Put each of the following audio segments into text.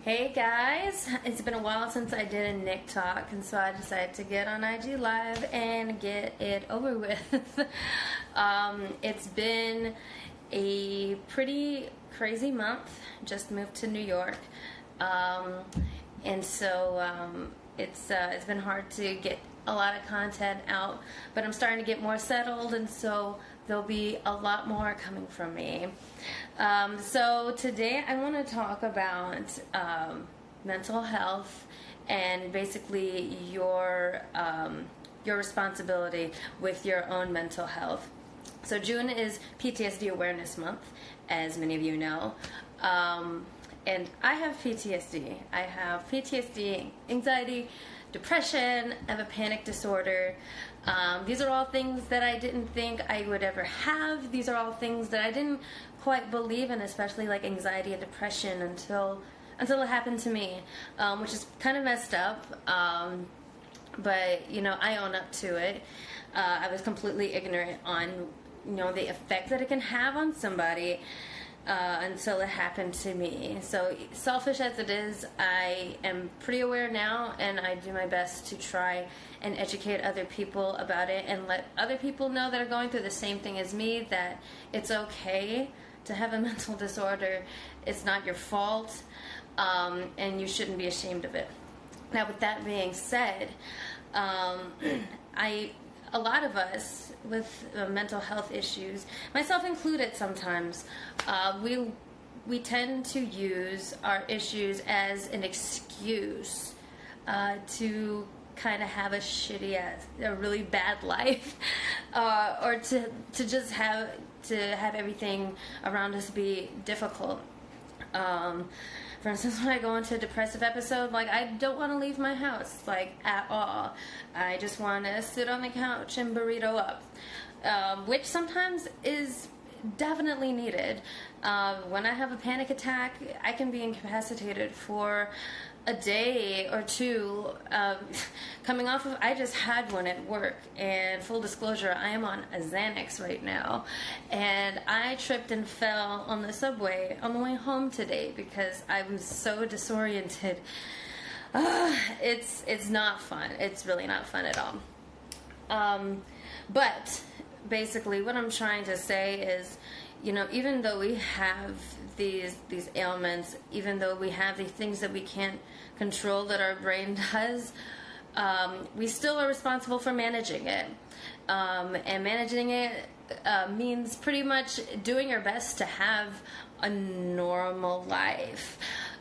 Hey guys, it's been a while since I did a NIC talk, and so I decided to get on IG Live and get it over with. It's been a pretty crazy month. Just moved to New York, and so it's been hard to get a lot of content out, but I'm starting to get more settled, and so there'll be a lot more coming from me. So today I want to talk about mental health and basically your responsibility with your own mental health. So June is PTSD Awareness Month, as many of you know. And I have PTSD. I have PTSD, anxiety, depression, I have a panic disorder. These are all things that I didn't think I would ever have. These are all things that I didn't quite believe in, especially like anxiety and depression until it happened to me, which is kind of messed up. But you know, I own up to it. I was completely ignorant on the effect that it can have on somebody. Until it happened to me. So selfish as it is, I am pretty aware now, and I do my best to try and educate other people about it and let other people know that are going through the same thing as me, that it's okay to have a mental disorder. It's not your fault, and you shouldn't be ashamed of it. Now, with that being said, a lot of us with mental health issues, myself included sometimes, we tend to use our issues as an excuse to kind of have a really bad life, or to just have everything around us be difficult. For instance, when I go into a depressive episode, like, I don't want to leave my house, like, at all. I just want to sit on the couch and burrito up, which sometimes is definitely needed. When I have a panic attack, I can be incapacitated for a day or two, coming off of, I just had one at work, and full disclosure, I am on a Xanax right now, and I tripped and fell on the subway on the way home today because I was so disoriented. It's not fun. It's really not fun at all. But basically what I'm trying to say is, even though we have these ailments, even though we have these things that we can't control that our brain does, we still are responsible for managing it. And managing it means pretty much doing your best to have a normal life.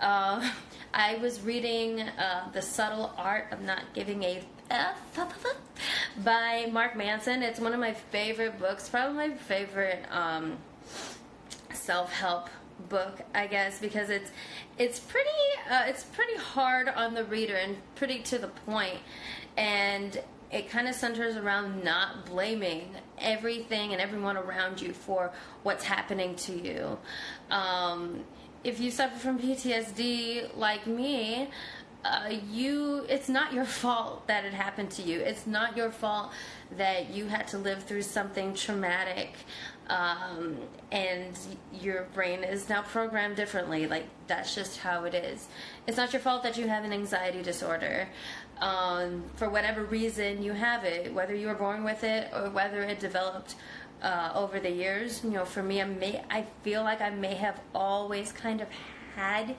I was reading The Subtle Art of Not Giving a F by Mark Manson. It's one of my favorite books, probably my favorite self-help book, I guess, because it's pretty hard on the reader and pretty to the point, and it kind of centers around not blaming everything and everyone around you for what's happening to you. If you suffer from PTSD like me, it's not your fault that it happened to you. It's not your fault that you had to live through something traumatic, and your brain is now programmed differently. Like, that's just how it is. It's not your fault that you have an anxiety disorder. For whatever reason you have it, whether you were born with it or whether it developed over the years. For me, I feel like I may have always kind of had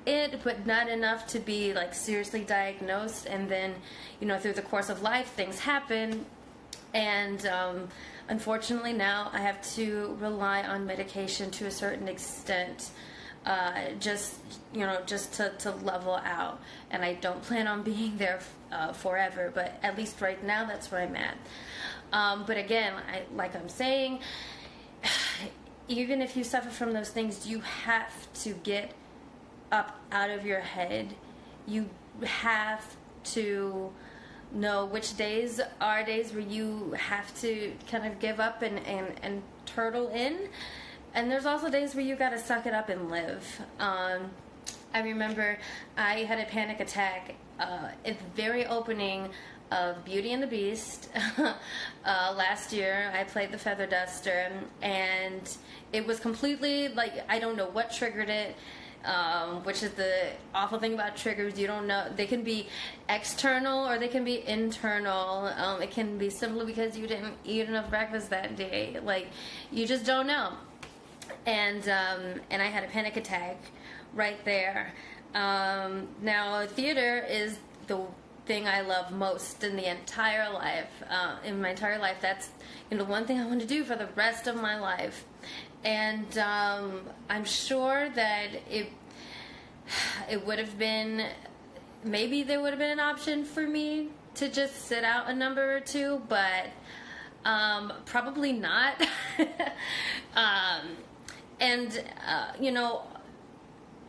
it, but not enough to be like seriously diagnosed. And then, through the course of life, things happen, and unfortunately now I have to rely on medication to a certain extent, just to level out. And I don't plan on being there forever, but at least right now that's where I'm at. But again, like I'm saying, even if you suffer from those things, you have to get up out of your head. You have to know which days are days where you have to kind of give up and turtle in, and there's also days where you gotta suck it up and live. I remember I had a panic attack at the very opening of Beauty and the Beast. Last year I played the Feather Duster, and it was completely like, I don't know what triggered it. which is the awful thing about triggers. You don't know. They can be external or they can be internal. It can be simply because you didn't eat enough breakfast that day. Like, you just don't know. And I had a panic attack right there. Now, theater is the thing I love most in the entire life. In my entire life, that's the one thing I want to do for the rest of my life. And I'm sure that it would have been, maybe there would have been an option for me to just sit out a number or two, but probably not.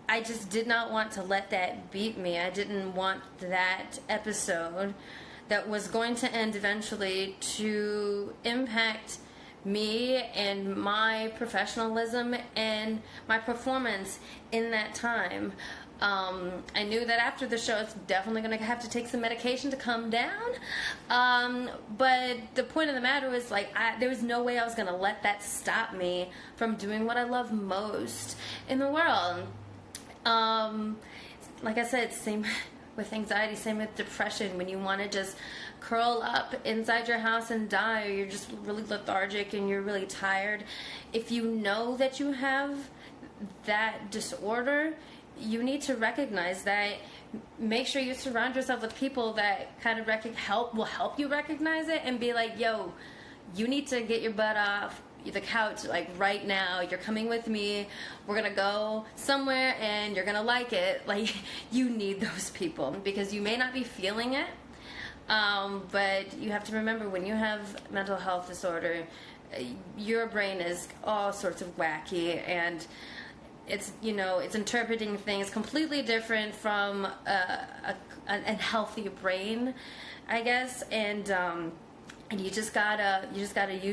I just did not want to let that beat me. I didn't want that episode that was going to end eventually to impact me and my professionalism and my performance in that time. I knew that after the show, it's definitely going to have to take some medication to calm down. But the point of the matter was, there was no way I was going to let that stop me from doing what I love most in the world. Like I said, same with anxiety, same with depression. When you want to just curl up inside your house and die, or you're just really lethargic and you're really tired, if you know that you have that disorder, you need to recognize that. Make sure you surround yourself with people that kind of will help you recognize it and be like, yo, you need to get your butt off the couch right now. You're coming with me. We're gonna go somewhere and you're gonna like it. You need those people, because you may not be feeling it, but you have to remember, when you have mental health disorder, your brain is all sorts of wacky, and it's interpreting things completely different from a healthy brain, I guess. And you just gotta use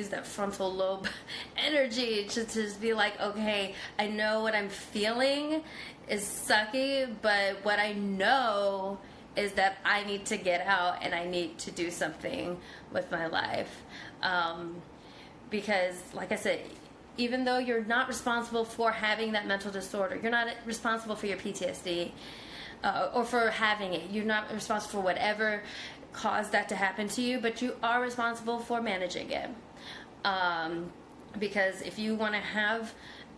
that frontal lobe energy to just be like, okay, I know what I'm feeling is sucky, but what I know is that I need to get out and I need to do something with my life. Because, like I said, even though you're not responsible for having that mental disorder, you're not responsible for your PTSD or for having it. You're not responsible for whatever caused that to happen to you, but you are responsible for managing it. Because if you want to have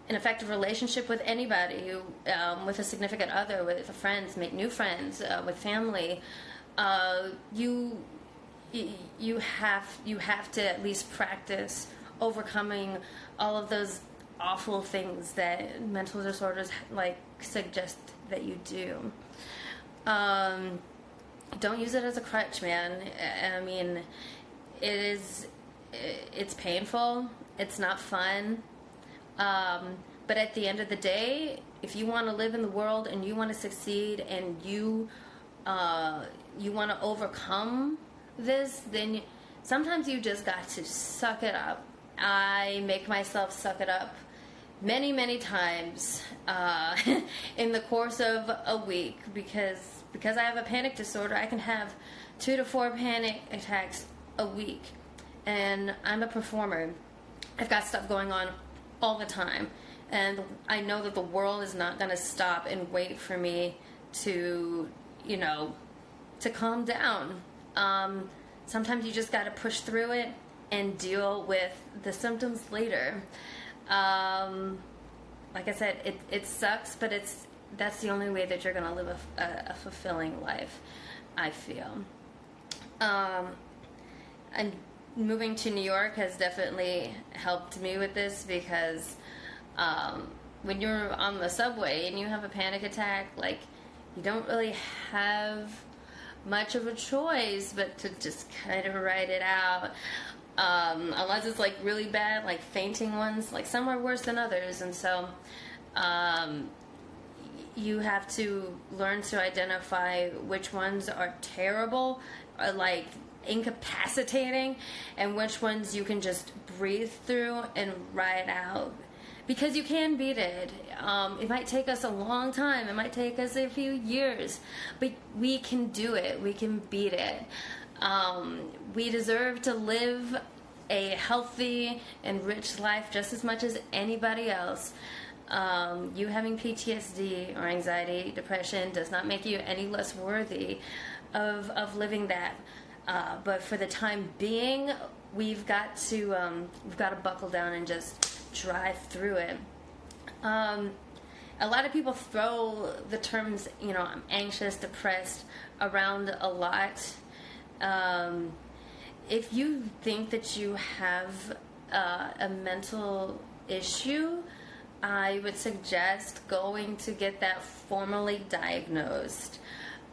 an effective relationship with anybody, with a significant other, with friends, make new friends, with family, you have to at least practice overcoming all of those awful things that mental disorders suggest that you do. Don't use it as a crutch, man. I mean, it's painful. It's not fun. But at the end of the day, if you want to live in the world and you want to succeed and you want to overcome this, then sometimes you just got to suck it up. I make myself suck it up many, many times in the course of a week, because I have a panic disorder. I can have 2 to 4 panic attacks a week, and I'm a performer. I've got stuff going on all the time, and I know that the world is not going to stop and wait for me to calm down. Sometimes you just got to push through it and deal with the symptoms later. Like I said, it sucks, but that's the only way that you're going to live a fulfilling life, I feel. And moving to New York has definitely helped me with this, because when you're on the subway and you have a panic attack, you don't really have much of a choice but to just kind of write it out. Unless it's really bad, fainting ones. Some are worse than others, and so you have to learn to identify which ones are terrible, or incapacitating, and which ones you can just breathe through and ride out. Because you can beat it. It might take us a long time. It might take us a few years, but we can do it. We can beat it. We deserve to live a healthy and rich life just as much as anybody else. You having PTSD or anxiety, depression does not make you any less worthy of living that. But for the time being, we've got to buckle down and just drive through it. A lot of people throw the terms, I'm anxious, depressed around a lot. If you think that you have a mental issue, I would suggest going to get that formally diagnosed,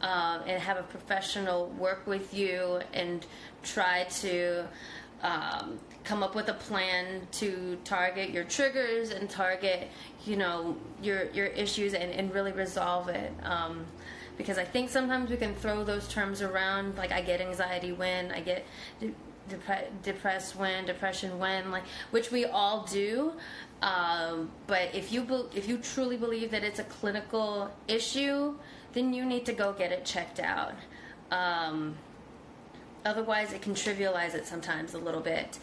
and have a professional work with you and try to come up with a plan to target your triggers and target, your issues and really resolve it. Because I think sometimes we can throw those terms around, like I get anxiety when, I get depressed when, depression when, which we all do. But if you truly believe that it's a clinical issue, then you need to go get it checked out. Otherwise, it can trivialize it sometimes a little bit.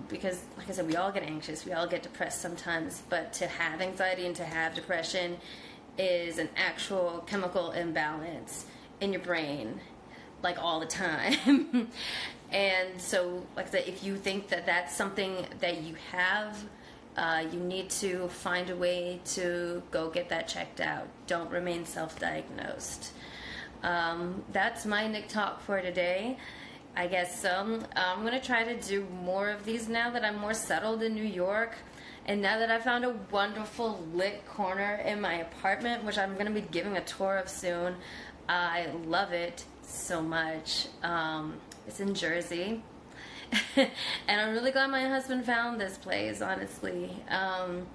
Because, like I said, we all get anxious, we all get depressed sometimes, but to have anxiety and to have depression is an actual chemical imbalance in your brain, all the time. And so, like I said, if you think that that's something that you have, you need to find a way to go get that checked out. Don't remain self-diagnosed. That's my NIC talk for today. I guess I'm going to try to do more of these now that I'm more settled in New York. And now that I found a wonderful lit corner in my apartment, which I'm going to be giving a tour of soon, I love it so much. It's in Jersey. And I'm really glad my husband found this place, honestly. I'm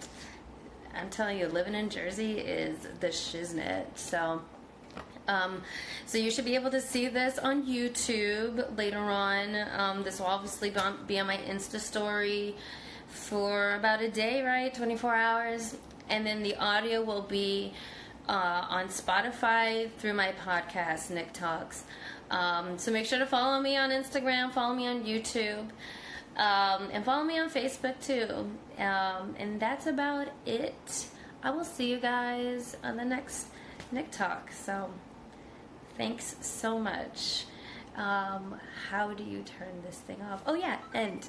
telling you, living in Jersey is the shiznit. So you should be able to see this on YouTube later on. This will obviously be on my Insta story for about a day, right? 24 hours. And then the audio will be on Spotify through my podcast, NIC Talks. So make sure to follow me on Instagram, follow me on YouTube, and follow me on Facebook too. And that's about it. I will see you guys on the next NIC Talk. So thanks so much. How do you turn this thing off? Oh yeah, end.